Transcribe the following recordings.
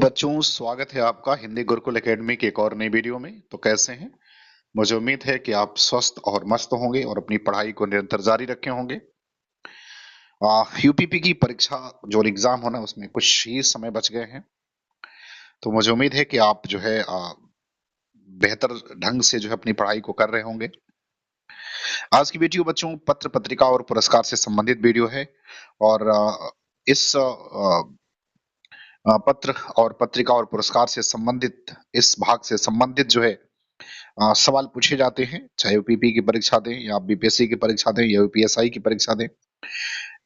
तो बच्चों स्वागत है आपका हिंदी गुरुकुल एकेडमी की एक और नई वीडियो में। तो कैसे हैं? मुझे उम्मीद है कि आप स्वस्थ और मस्त होंगे और अपनी पढ़ाई को निरंतर जारी रखे होंगे। यूपीपी की परीक्षा जो एग्जाम होना उसमें कुछ ही समय बच गए हैं। तो मुझे उम्मीद है कि आप जो है बेहतर ढंग से जो है अपनी पढ़ाई को कर रहे होंगे। आज की वीडियो बच्चों पत्र पत्रिका और पुरस्कार से संबंधित वीडियो है। और इस पत्र और पत्रिका और पुरस्कार से संबंधित इस भाग से संबंधित जो है सवाल पूछे जाते हैं, चाहे वो पीपी की परीक्षा दें या बीपीएससी की परीक्षा दें या यूपीएसआई की परीक्षा दें।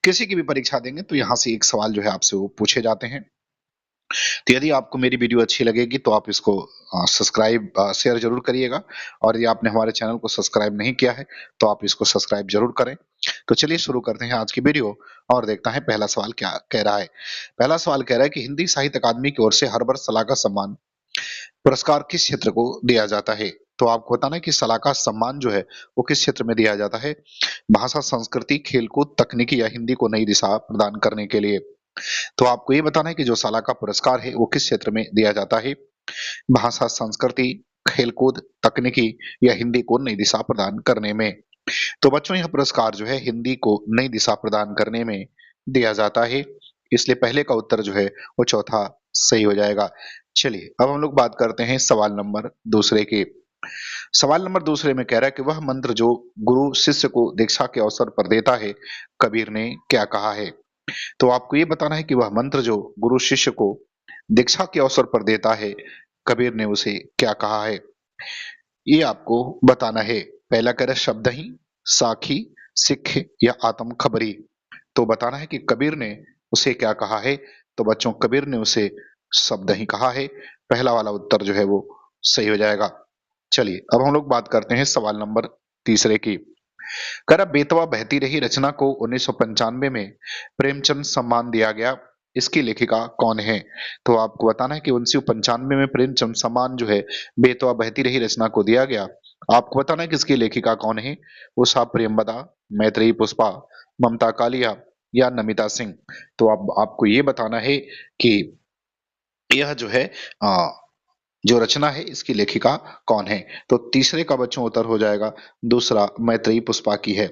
किसी की भी परीक्षा देंगे तो यहाँ से एक सवाल जो है आपसे वो पूछे जाते हैं। तो यदि आपको मेरी वीडियो अच्छी लगेगी तो आप इसको सब्सक्राइब शेयर ज़रूर करिएगा। और यदि आपने हमारे चैनल को सब्सक्राइब नहीं किया है तो आप इसको सब्सक्राइब ज़रूर करें। तो चलिए शुरू करते हैं आज की वीडियो और देखते हैं पहला सवाल क्या कह रहा है। पहला सवाल कह रहा है कि हिंदी साहित्य अकादमी की ओर से हर वर्ष सलाहकार सम्मान पुरस्कार किस क्षेत्र को दिया जाता है? तो आपको बताना है कि सलाहकार सम्मान जो है वो किस क्षेत्र में दिया जाता है? भाषा, संस्कृति, खेलकूद, तकनीकी या हिंदी को नई दिशा प्रदान करने के लिए। तो आपको ये बताना है कि जो सलाहकार पुरस्कार है वो किस क्षेत्र में दिया जाता है? भाषा, संस्कृति, खेलकूद, तकनीकी या हिंदी को नई दिशा प्रदान करने में। तो बच्चों यह पुरस्कार जो है हिंदी को नई दिशा प्रदान करने में दिया जाता है। इसलिए पहले का उत्तर जो है वो चौथा सही हो जाएगा। चलिए अब हम लोग बात करते हैं सवाल नंबर दूसरे की। सवाल नंबर दूसरे में कह रहा है कि वह मंत्र जो गुरु शिष्य को दीक्षा के अवसर पर देता है, कबीर ने क्या कहा है? तो आपको ये बताना है कि वह मंत्र जो गुरु शिष्य को दीक्षा के अवसर पर देता है, कबीर ने उसे क्या कहा है? ये आपको बताना है। पहला कह रहा है शब्द ही, साखी, सिख या आत्म खबरी। तो बताना है कि कबीर ने उसे क्या कहा है। तो बच्चों कबीर ने उसे शब्द ही कहा है। पहला वाला उत्तर जो है वो सही हो जाएगा। चलिए अब हम लोग बात करते हैं सवाल नंबर तीसरे की। कर बेतवा बहती रही रचना को 1995 में प्रेमचंद सम्मान दिया गया। इसकी लेखिका कौन है? तो आपको बताना है कि 1995 में प्रेमचंद सम्मान जो है बेतवा बहती रही रचना को दिया गया। आपको बताना है कि इसकी लेखिका कौन है? उषा प्रेमवदा, मैत्रेयी पुष्पा, ममता कालिया या नमिता सिंह। तो अब आपको ये बताना है कि यह जो है अ, जो रचना है इसकी लेखिका कौन है? तो तीसरे का बच्चों उत्तर हो जाएगा दूसरा, मैत्रेयी पुष्पा की है।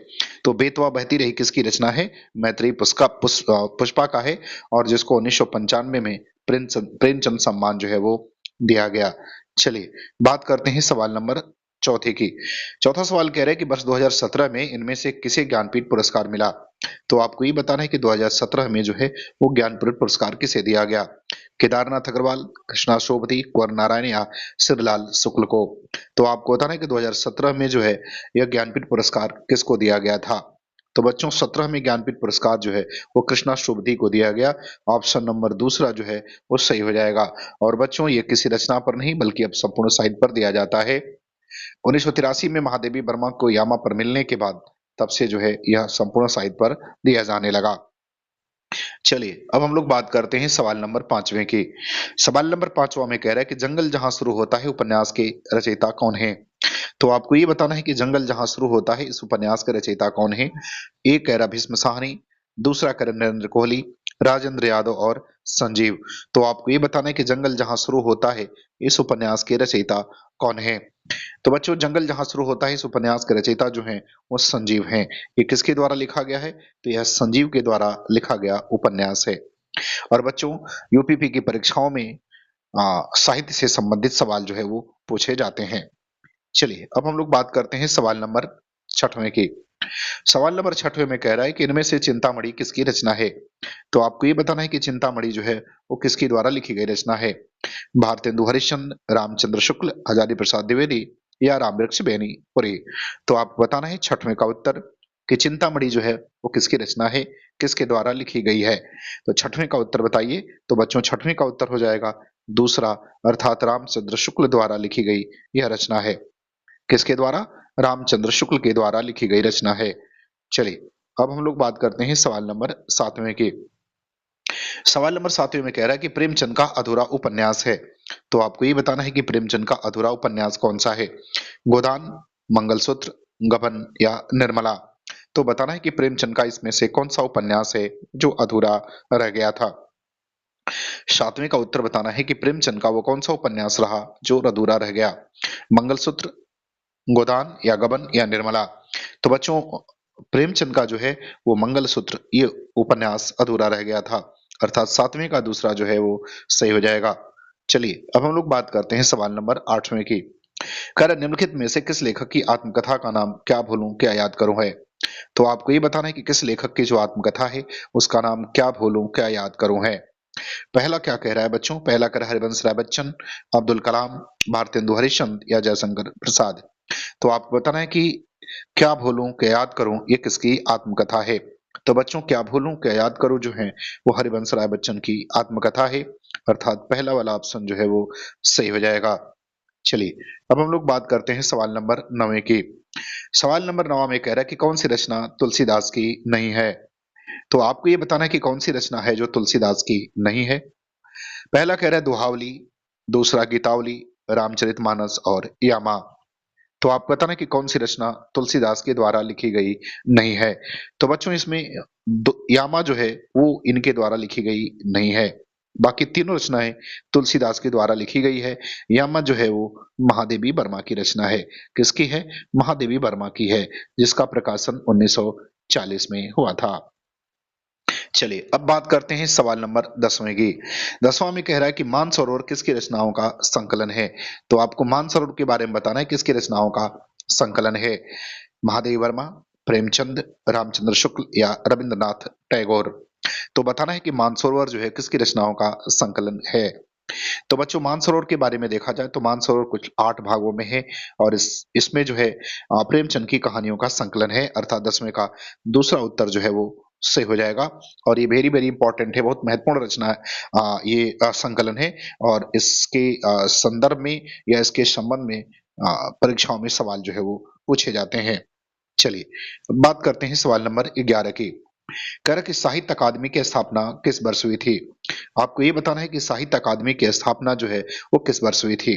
तो बेतवा बहती रही किसकी रचना है? मैत्रेयी पुष्पा का है। और जिसको 1995 में प्रेमचंद सम्मान जो है वो दिया गया। चलिए बात करते हैं सवाल नंबर चौथे की। चौथा सवाल कह रहा है कि वर्ष 2017 में इनमें से किसे ज्ञानपीठ पुरस्कार मिला? तो आपको ये बताना है कि 2017 में जो है वो ज्ञानपीठ पुरस्कार किसे दिया गया? केदारनाथ अग्रवाल, कृष्णा शोभती, कुंवर नारायण या शिवलाल शुक्ल को। तो आपको बताना है कि 2017 में जो है यह ज्ञानपीठ पुरस्कार किसको दिया गया था? तो बच्चों 17 में ज्ञानपीठ पुरस्कार जो है वो कृष्णा शोभती को दिया गया। ऑप्शन नंबर दूसरा जो है वो सही हो जाएगा। और बच्चों ये किसी रचना पर नहीं बल्कि अब संपूर्ण साहित्य पर दिया जाता है। 1983 में महादेवी वर्मा को यामा पर मिलने के बाद तब से जो है यह संपूर्ण साहित्य पर दिया जाने लगा। चलिए अब हम लोग बात करते हैं सवाल नंबर पांचवें की। सवाल नंबर पांचवा में कह रहा है कि जंगल जहां शुरू होता है उपन्यास के रचयिता कौन है? तो आपको ये बताना है कि जंगल जहां शुरू होता है इस उपन्यास के रचयिता कौन है? एक कह रहा भीष्म साहनी, दूसरा कह रहा नरेंद्र कोहली, राजेंद्र यादव और संजीव। तो आपको ये बताना है कि जंगल जहां शुरू होता है इस उपन्यास के रचयिता कौन है? तो बच्चों जंगल जहां शुरू होता है इस उपन्यास के रचयिता जो हैं वो संजीव हैं। ये किसके द्वारा लिखा गया है? तो यह संजीव के द्वारा लिखा गया उपन्यास है। और बच्चों यूपीपी की परीक्षाओं में साहित्य से संबंधित सवाल जो है वो पूछे जाते हैं। चलिए अब हम लोग बात करते हैं सवाल नंबर छठवें की। सवाल नंबर छठवें में कह रहा है कि इनमें से चिंतामणि किसकी रचना है? तो आपको ये बताना है कि चिंतामणि जो है वो किसके द्वारा लिखी गई रचना है? भारतेंदु हरिश्चंद्र, रामचंद्र शुक्ल, हजारी प्रसाद द्विवेदी या रामवृक्ष बेनीपुरी। तो आपको बताना है छठवें का उत्तर कि चिंतामणि जो है वो किसकी रचना है, किसके द्वारा लिखी गई है। तो छठवें का उत्तर बताइए। तो बच्चों छठवें का उत्तर हो जाएगा दूसरा, अर्थात रामचंद्र शुक्ल द्वारा लिखी गई यह रचना है। किसके द्वारा? रामचंद्र शुक्ल के द्वारा लिखी गई रचना है। चलिए अब हम लोग बात करते हैं सवाल नंबर सातवें की। सवाल नंबर सातवें में कह रहा है कि प्रेमचंद का अधूरा उपन्यास है। तो आपको ये बताना है कि प्रेमचंद का अधूरा उपन्यास कौन सा है? गोदान, मंगलसूत्र, गबन या निर्मला। तो बताना है कि प्रेमचंद का इसमें से कौन सा उपन्यास है जो अधूरा रह गया था। सातवें का उत्तर बताना है कि प्रेमचंद का वो कौन सा उपन्यास रहा जो अधूरा रह गया? मंगलसूत्र, गोदान या गबन या निर्मला? तो बच्चों प्रेमचंद का जो है वो मंगलसूत्र ये उपन्यास अधूरा रह गया था, अर्थात सातवें का दूसरा जो है वो सही हो जाएगा। चलिए अब हम लोग बात करते हैं सवाल नंबर 8वें की। कह रहा है, निम्नलिखित में से किस लेखक की आत्मकथा का नाम क्या भूलूं क्या याद करूं है? तो आपको ये बताना है कि किस लेखक की जो आत्मकथा है उसका नाम क्या भूलूं क्या याद करूं है। पहला क्या कह रहा है बच्चों? पहला कह रहा है हरिवंश राय बच्चन, अब्दुल कलाम, भारतेंदु हरिश्चंद्र या जयशंकर प्रसाद। तो आपको बताना है कि क्या भूलूं क्या याद करूं ये किसकी आत्मकथा है? तो बच्चों क्या भूलूं क्या याद करूं जो है वो हरिवंश राय बच्चन की आत्मकथा है, अर्थात पहला वाला ऑप्शन जो है वो सही हो जाएगा। चलिए अब हम लोग बात करते हैं सवाल नंबर 9 की। सवाल नंबर 9 में कह रहा है कि कौन सी रचना तुलसीदास की नहीं है? तो आपको ये बताना है कि कौन सी रचना है जो तुलसीदास की नहीं है। पहला कह रहा है दोहावली, दूसरा गीतावली, रामचरितमानस और यामा। तो आप बताना कि कौन सी रचना तुलसीदास के द्वारा लिखी गई नहीं है। तो बच्चों इसमें यामा जो है वो इनके द्वारा लिखी गई नहीं है, बाकी तीनों रचनाएं तुलसीदास के द्वारा लिखी गई है। यामा जो है वो महादेवी वर्मा की रचना है। किसकी है? महादेवी वर्मा की है, जिसका प्रकाशन 1940 में हुआ था। चलिए अब बात करते हैं सवाल नंबर 10वें की। 10वां में कह रहा है कि मानसरोवर किसकी रचनाओं का संकलन है? तो आपको मानसरोवर के बारे में बताना है किसकी रचनाओं का संकलन है। महादेवी वर्मा, प्रेमचंद, रामचंद्र शुक्ल या रविंद्रनाथ टैगोर। तो बताना है कि मानसरोवर जो है किसकी रचनाओं का संकलन है। तो बच्चों मानसरोवर के बारे में देखा जाए तो मानसरोवर कुछ 8 भागों में है और इसमें जो है प्रेमचंद की कहानियों का संकलन है, अर्थात 10वें का दूसरा उत्तर जो है वो सही हो जाएगा। और ये वेरी वेरी इंपॉर्टेंट है, बहुत महत्वपूर्ण रचना है ये संकलन है। और इसके संदर्भ में या इसके संबंध में परीक्षाओं में सवाल जो है वो पूछे जाते हैं। चलिए बात करते हैं सवाल नंबर 11 की। कह रहा है कि साहित्य अकादमी की स्थापना किस वर्ष हुई थी? आपको ये बताना है कि साहित्य अकादमी की स्थापना जो है वो किस वर्ष हुई थी।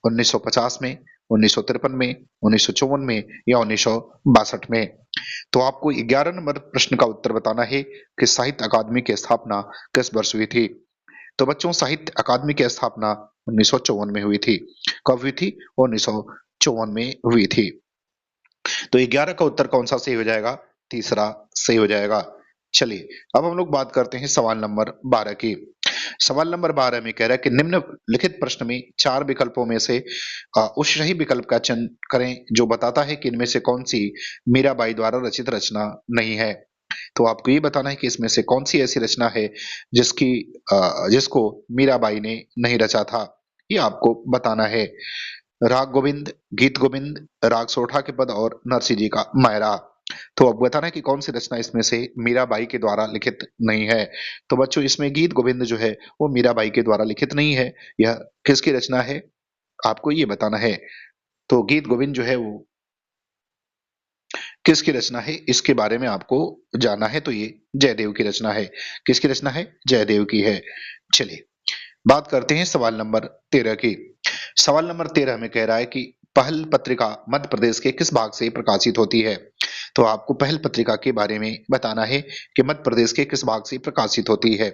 1950 में, 1953 में, 1954 में या 1962 में? तो आपको 11 नंबर प्रश्न का उत्तर बताना है कि साहित्य अकादमी की स्थापना किस वर्ष हुई थी। तो बच्चों साहित्य अकादमी की स्थापना 1954 में हुई थी। कब हुई थी? 1954 में हुई थी। तो 11 का उत्तर कौन सा सही हो जाएगा? तीसरा सही हो जाएगा। चलिए अब हम लोग बात करते हैं सवाल नंबर 12 की। सवाल नंबर 12 में कह रहा है कि निम्नलिखित प्रश्न में 4 विकल्पों में से उस सही विकल्प का चयन करें जो बताता है कि इनमें से कौन सी मीराबाई द्वारा रचित रचना नहीं है। तो आपको ये बताना है कि इसमें से कौन सी ऐसी रचना है जिसको मीराबाई ने नहीं रचा था, ये आपको बताना है। राग गोविंद, गीत गोविंद, राग सोरठा के पद और नरसिंह जी का मायरा। तो अब बताना है कि कौन सी रचना इसमें से मीराबाई के द्वारा लिखित नहीं है। तो बच्चों इसमें गीत गोविंद जो है वो मीराबाई के द्वारा लिखित नहीं है। यह किसकी रचना है आपको ये बताना है। तो गीत गोविंद जो है वो किसकी रचना है इसके बारे में आपको जानना है। तो ये जयदेव की रचना है। किसकी रचना है? जयदेव की है। चलिए बात करते हैं सवाल नंबर 13 की। सवाल नंबर 13 में कह रहा है कि पहल पत्रिका मध्य प्रदेश के किस भाग से प्रकाशित होती है? तो आपको पहल पत्रिका के बारे में बताना है कि मध्य प्रदेश के किस भाग से प्रकाशित होती है।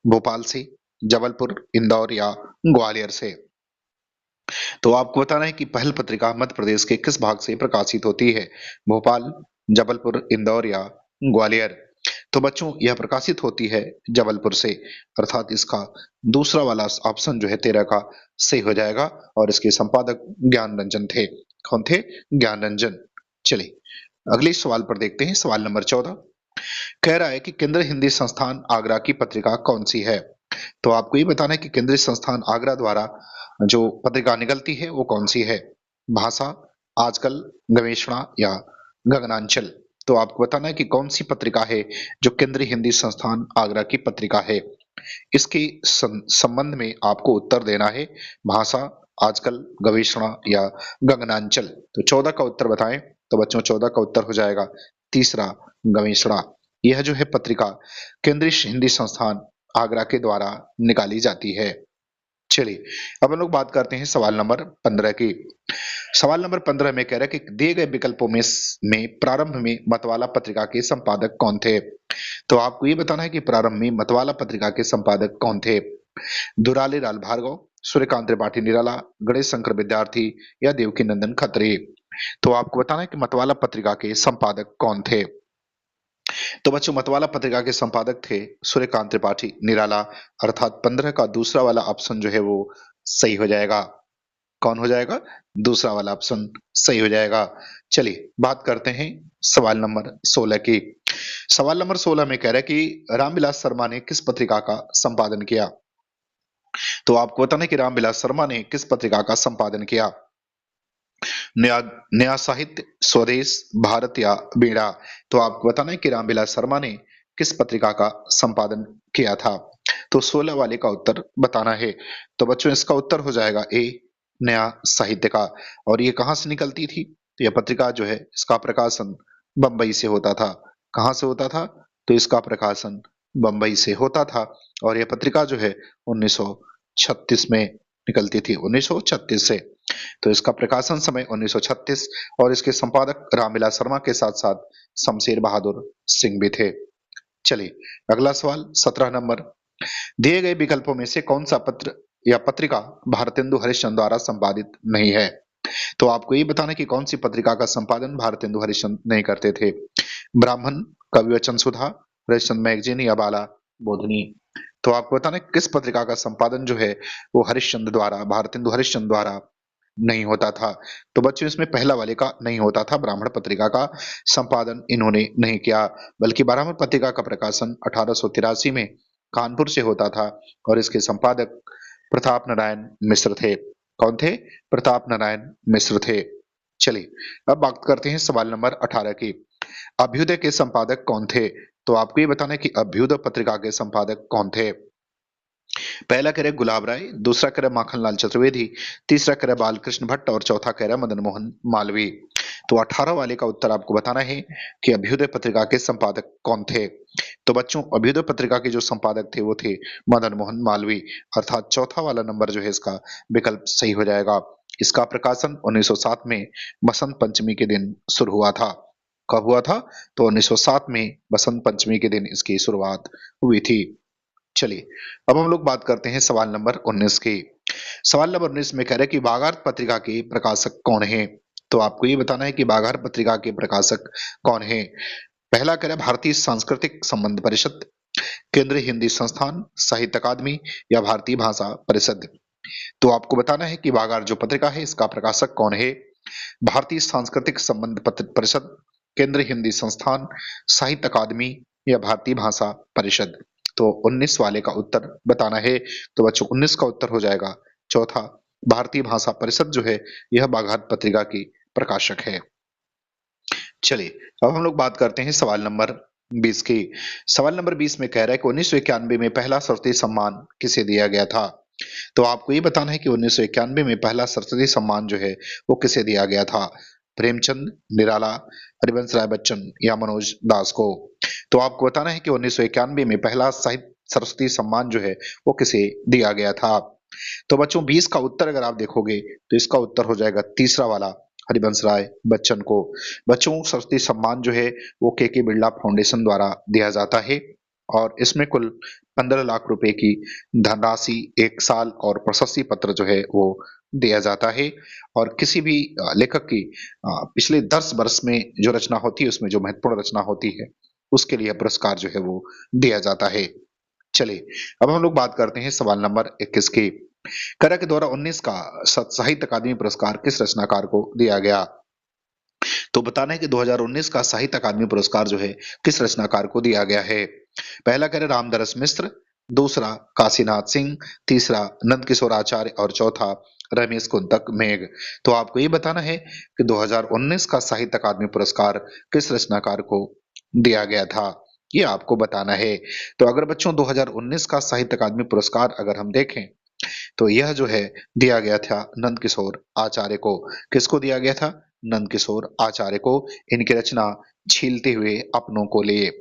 भोपाल से, जबलपुर, इंदौर या ग्वालियर से? तो आपको बताना है कि पहल पत्रिका मध्य प्रदेश के किस भाग से प्रकाशित होती है। भोपाल, जबलपुर, इंदौर या ग्वालियर? तो बच्चों यह प्रकाशित होती है जबलपुर से, अर्थात इसका दूसरा वाला ऑप्शन जो है 13 का सही हो जाएगा। और इसके संपादक ज्ञान रंजन थे। कौन थे? ज्ञान रंजन। चलिए अगले सवाल पर देखते हैं। सवाल नंबर 14 कह रहा है कि केंद्रीय हिंदी संस्थान आगरा की पत्रिका कौन सी है? तो आपको ये बताना है कि केंद्रीय संस्थान आगरा द्वारा जो पत्रिका निकलती है वो कौन सी है। भाषा, आजकल, गवेषणा या गगनांचल? तो आपको बताना है कि कौन सी पत्रिका है जो केंद्रीय हिंदी संस्थान आगरा की पत्रिका है। इसके संबंध में आपको उत्तर देना है। भाषा, आजकल, गवेषणा या गगनांचल? तो 14 का उत्तर बताएं। तो बच्चों 14 का उत्तर हो जाएगा तीसरा, गवेषणा। यह जो है पत्रिका केंद्रीय हिंदी संस्थान आगरा के द्वारा निकाली जाती है। चलिए अब हम लोग बात करते हैं सवाल नंबर 15 की। सवाल नंबर 15 में कह रहा है कि दिए गए विकल्पों में प्रारंभ में मतवाला पत्रिका के संपादक कौन थे? तो आपको ये बताना है कि प्रारंभ में मतवाला पत्रिका के संपादक कौन थे? दुराली लाल भार्गव, सूर्यकांत त्रिपाठी निराला, गणेश शंकर विद्यार्थी या देवकी नंदन खत्री। तो आपको बताना है कि मतवाला पत्रिका के संपादक कौन थे? तो बच्चों मतवाला पत्रिका के संपादक थे सूर्यकांत त्रिपाठी निराला, अर्थात 15 का दूसरा वाला ऑप्शन जो है वो सही हो जाएगा। कौन हो जाएगा? दूसरा वाला ऑप्शन सही हो जाएगा। चलिए बात करते हैं सवाल नंबर 16 की। सवाल नंबर 16 में कह रहा है कि रामविलास शर्मा ने किस पत्रिका का संपादन किया? तो आपको बताना है कि रामविलास शर्मा ने किस पत्रिका का संपादन किया? नया नया साहित्य, स्वदेश, भारत या बीड़ा। तो आपको बताना है कि रामविलास शर्मा ने किस पत्रिका का संपादन किया था? तो 16 वाले का उत्तर बताना है। तो बच्चों इसका उत्तर हो जाएगा ए, नया साहित्य का। और ये कहाँ से निकलती थी? तो यह पत्रिका जो है इसका प्रकाशन बंबई से होता था। कहाँ से होता था? तो इसका प्रकाशन बंबई से होता था। और यह पत्रिका जो है 1936 में निकलती थी, 1936 से। तो इसका प्रकाशन समय 1936 और इसके संपादक रामविलास शर्मा के साथ साथ शमशेर बहादुर सिंह भी थे। चलिए अगला सवाल 17 नंबर। दिए गए विकल्पों में से कौन सा पत्र या पत्रिका भारतेंदु हरिश्चंद्र द्वारा संपादित नहीं है? तो आपको ये बताना है कि कौन सी पत्रिका का संपादन भारतेंदु हरिश्चंद्र नहीं करते थे? ब्राह्मण, कविवचन सुधा, हरिश्चंद्र मैगजीन या बाला बोधनी। तो आपको बताना है किस पत्रिका का संपादन जो है वो हरिश्चंद्र द्वारा, भारतेंदु हरिश्चंद्र द्वारा नहीं होता था। तो बच्चों इसमें पहला वाले का नहीं होता था, ब्राह्मण पत्रिका का संपादन इन्होंने नहीं किया, बल्कि ब्राह्मण पत्रिका का प्रकाशन 1883 में कानपुर से होता था और इसके संपादक प्रताप नारायण मिश्र थे। कौन थे? प्रताप नारायण मिश्र थे। चलिए अब बात करते हैं सवाल नंबर 18 की। अभ्युदय के संपादक कौन थे? तो आपको ये बताना है कि अभ्युदय पत्रिका के संपादक कौन थे? पहला कह रहे गुलाब राय, दूसरा कह रहे माखनलाल चतुर्वेदी, तीसरा कह रहे बालकृष्ण भट्ट और चौथा कह रहे मदन मोहन मालवीय। तो 18 वाले का उत्तर आपको बताना है कि अभ्युदय पत्रिका के संपादक कौन थे। तो बच्चों अभ्युदय पत्रिका के जो संपादक थे वो थे मदन मोहन मालवीय, अर्थात चौथा वाला नंबर जो है इसका विकल्प सही हो जाएगा। इसका प्रकाशन 1907 में बसंत पंचमी के दिन शुरू हुआ था। कब हुआ था? तो 1907 में बसंत पंचमी के दिन इसकी शुरुआत हुई थी। चलिए अब हम लोग बात करते हैं सवाल नंबर 19 की। सवाल नंबर 19 में कह रहे हैं कि बागार पत्रिका के प्रकाशक कौन है? तो आपको ये बताना है कि बागार पत्रिका के प्रकाशक कौन है। पहला कह रहा है भारतीय सांस्कृतिक संबंध परिषद, केंद्रीय हिंदी संस्थान, साहित्य अकादमी या भारतीय भाषा परिषद। तो आपको बताना है कि बागार जो पत्रिका है इसका प्रकाशक कौन है। भारतीय सांस्कृतिक संबंध परिषद, केंद्रीय हिंदी संस्थान, साहित्य अकादमी या भारतीय भाषा परिषद। तो 19 वाले का उत्तर बताना है। तो बच्चों 19 का उत्तर हो जाएगा चौथा, भारतीय भाषा परिषद जो है यह बाघात पत्रिका की प्रकाशक है। चलिए अब हम लोग बात करते हैं सवाल नंबर 20 की। सवाल नंबर 20 में कह रहा है कि 1991 में पहला सरस्वती सम्मान किसे दिया गया था? तो आपको ये बताना है कि 1991 में पहला सरस्वती सम्मान जो है वो किसे दिया गया था? प्रेमचंद, निराला, हरिवंश राय बच्चन या मनोज दास को। तो आपको बताना है कि 1991 में पहला साहित्य सरस्वती सम्मान जो है वो किसे दिया गया था। तो बच्चों 20 का उत्तर अगर आप देखोगे तो इसका उत्तर हो जाएगा तीसरा वाला, हरिवंश राय बच्चन को। बच्चों सरस्वती सम्मान जो है वो के बिरला फाउंडेशन द्वारा दिया जाता है और इसमें कुल 15 लाख रुपए की धनराशि, 1 साल और प्रशस्ति पत्र जो है वो दिया जाता है। और किसी भी लेखक की पिछले 10 वर्ष में जो रचना होती है उसमें जो महत्वपूर्ण रचना होती है उसके लिए पुरस्कार जो है वो दिया जाता है। चलिए अब हम लोग बात करते हैं सवाल नंबर 21 की। करक द्वारा 19 का साहित्य अकादमी पुरस्कार किस रचनाकार को दिया गया? तो बताना है कि 2019 का साहित्य अकादमी पुरस्कार जो है किस रचनाकार को दिया गया है। पहला कह रहे रामदरस मिश्र, दूसरा काशीनाथ सिंह, तीसरा नंदकिशोर आचार्य और चौथा रमेश कुंतक मेघ। तो आपको ये बताना है कि 2019 का साहित्य अकादमी पुरस्कार किस रचनाकार को दिया गया था, ये आपको बताना है। तो अगर बच्चों 2019 का साहित्य अकादमी पुरस्कार अगर हम देखें तो यह जो है दिया गया था नंदकिशोर आचार्य को। किसको दिया गया था? नंदकिशोर आचार्य को। इनकी रचना छीलते हुए अपनों को लिए,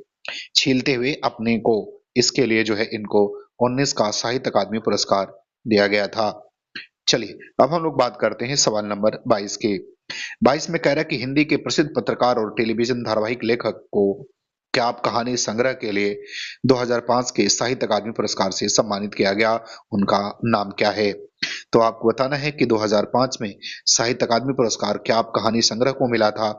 छीलते हुए अपने को, इसके लिए जो है इनको 19 का साहित्य अकादमी पुरस्कार दिया गया था। चलिए अब हम लोग बात करते हैं सवाल नंबर 22 की। 22 में कह रहा है कि हिंदी के प्रसिद्ध पत्रकार और टेलीविजन धारावाहिक लेखक को क्या आप कहानी संग्रह के लिए 2005 के साहित्य अकादमी पुरस्कार से सम्मानित किया गया, उनका नाम क्या है? तो आपको बताना है कि 2005 में साहित्य अकादमी पुरस्कार क्या आप कहानी संग्रह को मिला था,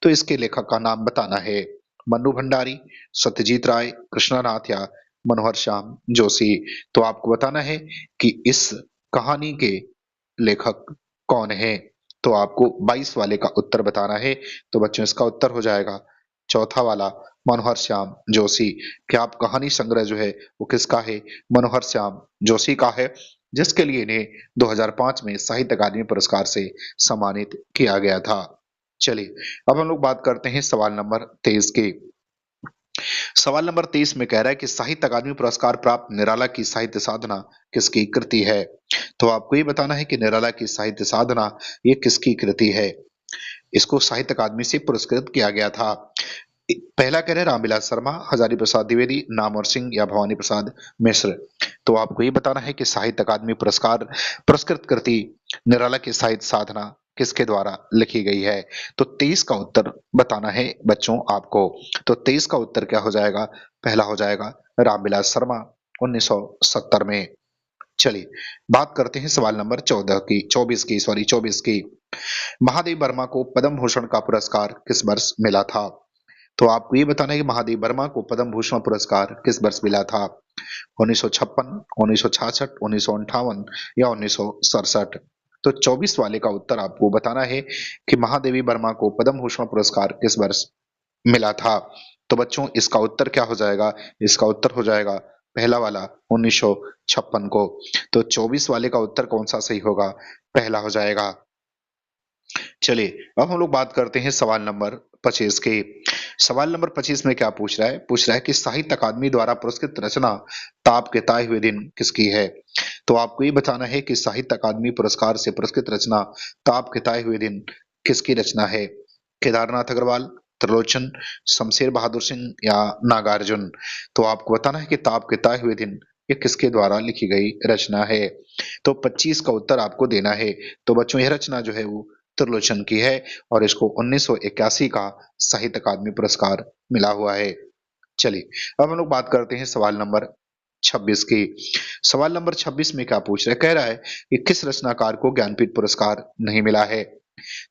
तो इसके लेखक का नाम बताना है। मन्नू भंडारी, सत्यजीत राय, कृष्णानाथ या मनोहर श्याम जोशी। तो आपको बताना है कि इस कहानी के लेखक कौन है? तो आपको 22 वाले का उत्तर बताना है। तो बच्चों इसका उत्तर हो जाएगा चौथा वाला, मनोहर श्याम जोशी। क्या आप कहानी संग्रह जो है वो किसका है? मनोहर श्याम जोशी का है, जिसके लिए इन्हें 2005 में साहित्य अकादमी पुरस्कार से सम्मानित किया गया था। चलिए अब हम लोग बात करते हैं सवाल नंबर 23 की। सवाल नंबर 23 में कह रहा है कि साहित्य अकादमी पुरस्कार प्राप्त निराला की साहित्य साधना किसकी कृति है? तो आपको ये बताना है कि निराला की साहित्य साधना ये किसकी कृति है? इसको साहित्य अकादमी से पुरस्कृत किया गया था। पहला कह रहे हैं रामविलास शर्मा, हजारी प्रसाद द्विवेदी, नामवर सिंह या भवानी प्रसाद मिश्र। तो आपको ये बताना है कि साहित्य अकादमी पुरस्कार पुरस्कृत कृति निराला की साहित्य साधना किसके द्वारा लिखी गई है? तो 23 का उत्तर बताना है बच्चों आपको। तो 23 का उत्तर क्या हो जाएगा? पहला हो जाएगा रामविलास शर्मा 1970 में। चलिए बात करते हैं सवाल नंबर 24 की। महादेव वर्मा को पद्म भूषण का पुरस्कार किस वर्ष मिला था? तो आपको ये बताना है कि महादेव वर्मा को पद्म भूषण पुरस्कार किस वर्ष मिला था? 1956, 1966, 1958 या 1967। तो 24 वाले का उत्तर आपको बताना है कि महादेवी वर्मा को पद्म भूषण पुरस्कार किस वर्ष मिला था। तो बच्चों इसका उत्तर क्या हो जाएगा? इसका उत्तर हो जाएगा पहला वाला 1956 को। तो 24 वाले का उत्तर कौन सा सही होगा? पहला हो जाएगा। चलिए अब हम लोग बात करते हैं सवाल नंबर 25 की। सवाल नंबर 25 में क्या पूछ रहा है? पूछ रहा है कि साहित्य अकादमी द्वारा पुरस्कृत रचना ताप के ताए हुए दिन किसकी है? तो आपको ये बताना है कि साहित्य अकादमी पुरस्कार से पुरस्कृत रचना ताप के ताए हुए दिन किसकी रचना है? केदारनाथ अग्रवाल, त्रिलोचन, शमशेर बहादुर सिंह या नागार्जुन। तो आपको बताना है कि ताप के ताए हुए दिन ये किसके द्वारा लिखी गई रचना है? तो 25 का उत्तर आपको देना है। तो बच्चों यह रचना जो है वो त्रिलोचन की है और इसको 1981 का साहित्य अकादमी पुरस्कार मिला हुआ है। चलिए अब हम लोग बात करते हैं सवाल नंबर 26 की। सवाल नंबर 26 में क्या पूछ रहा है? कह रहा है कि किस रचनाकार को ज्ञानपीठ पुरस्कार नहीं मिला है?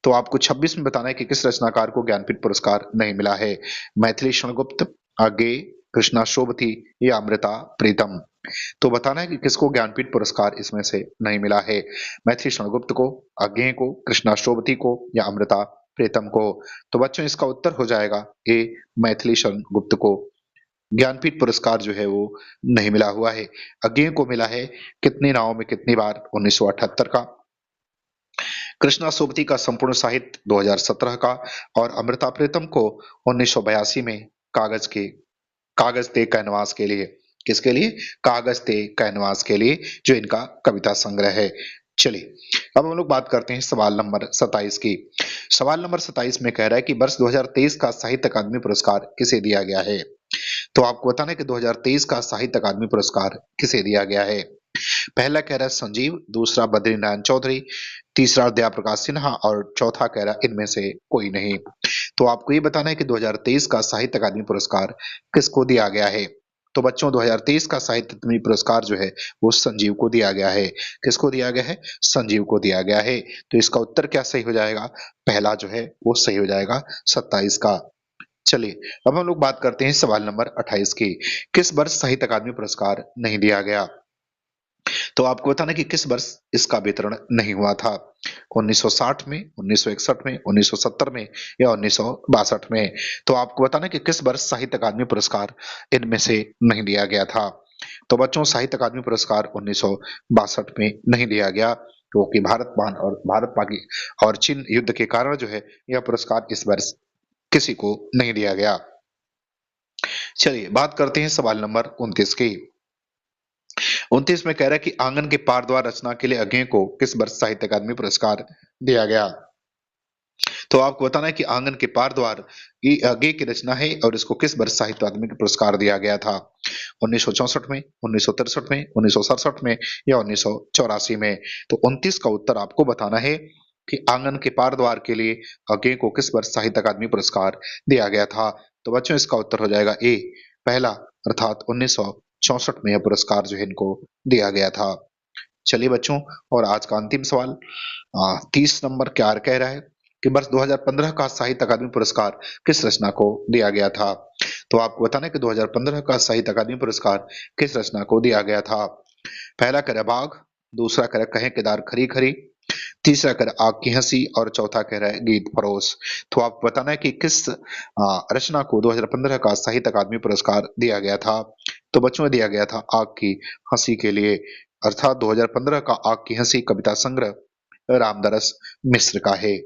तो आपको 26 में बताना है कि किस रचनाकार को ज्ञानपीठ पुरस्कार नहीं मिला है। मैथिली शरणगुप्त, आगे कृष्णा शोभती या अमृता प्रीतम। तो बताना है कि किसको ज्ञानपीठ पुरस्कार इसमें से नहीं मिला है। मैथिली शरणगुप्त को, अज्ञेय को, कृष्णा शोभती को या अमृता प्रीतम को। तो बच्चों इसका उत्तर हो जाएगा ए मैथिली शरणगुप्त को ज्ञानपीठ पुरस्कार जो है वो नहीं मिला हुआ है। अज्ञेय को मिला है कितनी नावों में कितनी बार? 1978 का। कृष्णा सोबती का संपूर्ण साहित्य 2017 का और अमृता प्रीतम को 1982 में कागज के कागज ते कैनवास के लिए। किसके लिए? कागज ते कैनवास के लिए, जो इनका कविता संग्रह है। चलिए अब हम लोग बात करते हैं सवाल नंबर 27 की। सवाल नंबर 27 में कह रहा है कि वर्ष 2023 का साहित्य अकादमी पुरस्कार किसे दिया गया है? तो आपको बताना है कि 2023 का साहित्य अकादमी पुरस्कार किसे दिया गया है। पहला कह रहा है संजीव, दूसरा बद्रीनारायण चौधरी, तीसरा दयाप्रकाश सिन्हा और चौथा कह रहा है इनमें से कोई नहीं। तो आपको ये बताना है कि 2023 का साहित्य अकादमी पुरस्कार किसको दिया गया है? तो बच्चों 2023 का साहित्य अकादमी पुरस्कार जो है वो संजीव को दिया गया है। किसको दिया गया है? संजीव को दिया गया है। तो इसका उत्तर क्या सही हो जाएगा? पहला जो है वो सही हो जाएगा 27 का। चलिए अब हम लोग बात करते हैं सवाल नंबर 28 की। किस वर्ष साहित्य अकादमी पुरस्कार नहीं दिया गया? तो आपको बताना है कि किस वर्ष इसका वितरण नहीं हुआ था। 1960 में, 1961 में, 1970 में या 1962 में। तो आपको बताना है कि किस वर्ष साहित्य अकादमी पुरस्कार इनमें से नहीं दिया गया था। तो बच्चों साहित्य अकादमी पुरस्कार 1962 में नहीं दिया गया, क्योंकि भारत पाकि और चीन युद्ध के कारण जो है यह पुरस्कार इस वर्ष किसी को नहीं दिया गया। चलिए बात करते हैं सवाल नंबर 29 की। 29 में कह रहा है कि आंगन के पार द्वार रचना के लिए अज्ञेय को किस वर्ष साहित्य अकादमी पुरस्कार दिया गया? तो आपको बताना है कि आंगन के पार द्वार ये गे की रचना है और इसको किस वर्ष साहित्य अकादमी का पुरस्कार दिया गया था? 1964 में, 1963 में, 1967 में या 1984 में? तो 29 का उत्तर आपको बताना है कि आंगन के पार द्वार के लिए गे को किस वर्ष साहित्य अकादमी पुरस्कार दिया गया था? तो बच्चों इसका उत्तर हो जाएगा ए, पहला, अर्थात 1964 में यह पुरस्कार जो है इनको दिया गया था। चलिए बच्चों, और आज का अंतिम सवाल 30 नंबर क्या कह रहा है कि वर्ष 2015 का साहित्य अकादमी पुरस्कार किस रचना को दिया गया था? तो आपको बताना है कि 2015 का साहित्य अकादमी पुरस्कार किस रचना को दिया गया था? पहला कह रहा है बाघ, दूसरा कह रहा है कहें केदार खरी खरी, तीसरा कह रहा है आग की हंसी और चौथा कह रहा है गीत पड़ोस। तो आपको बताना है कि किस रचना को 2015 का साहित्य अकादमी पुरस्कार दिया गया था? तो बच्चों में दिया गया था आग की हंसी के लिए, अर्थात 2015 का आग की हंसी कविता संग्रह रामदास मिश्र का है।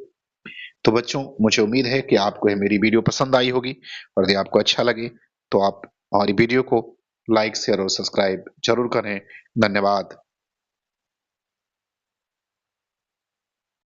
तो बच्चों, मुझे उम्मीद है कि आपको यह मेरी वीडियो पसंद आई होगी, और यदि आपको अच्छा लगे तो आप हमारी वीडियो को लाइक, शेयर और सब्सक्राइब जरूर करें। धन्यवाद।